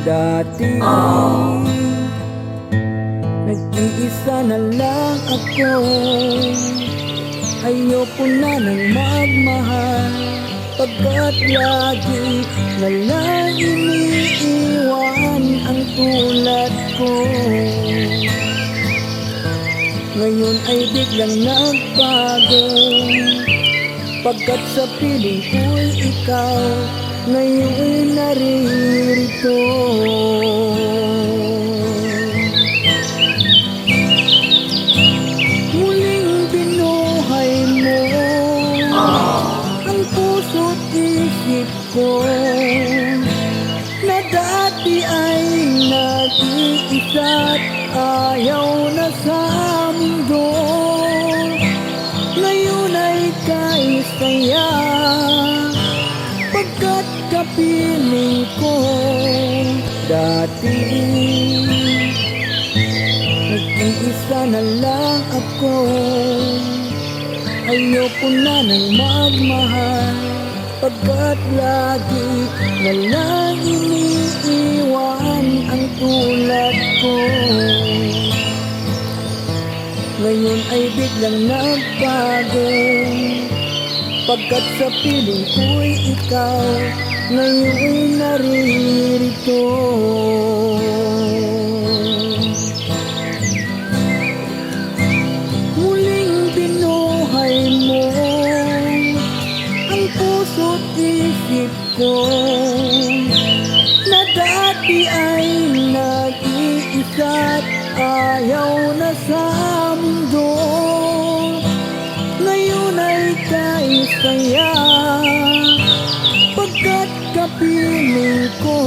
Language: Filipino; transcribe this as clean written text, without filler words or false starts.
Dati nag-iisa na lang ako, ayoko na nang magmahal, pagkat lagi na lang iniiwan ang tulad ko. Ngayon ay biglang nagbago, pagkat sa piling ko'y ikaw ngayon naririto. Muling binuhay mo ang puso't isip ko, na dati ay nag-iisa't ayaw na sa mundo. Ngayon ay kaisa-saya, pagkat kapiling ko. Dati nag-iisa na lang ako, ayoko na nang magmahal, pagkat lagi na lang iniiwan ang tulad ko. Ngayon ay biglang nagbago, pagkat sa piling ko'y ikaw ngayon naririto. Muling binuhay mo ang puso't isip ko, na dati ay nag-iisa't ayaw na sa mundo. Ngayon ay kaisa-saya, pagkat kapiling ko.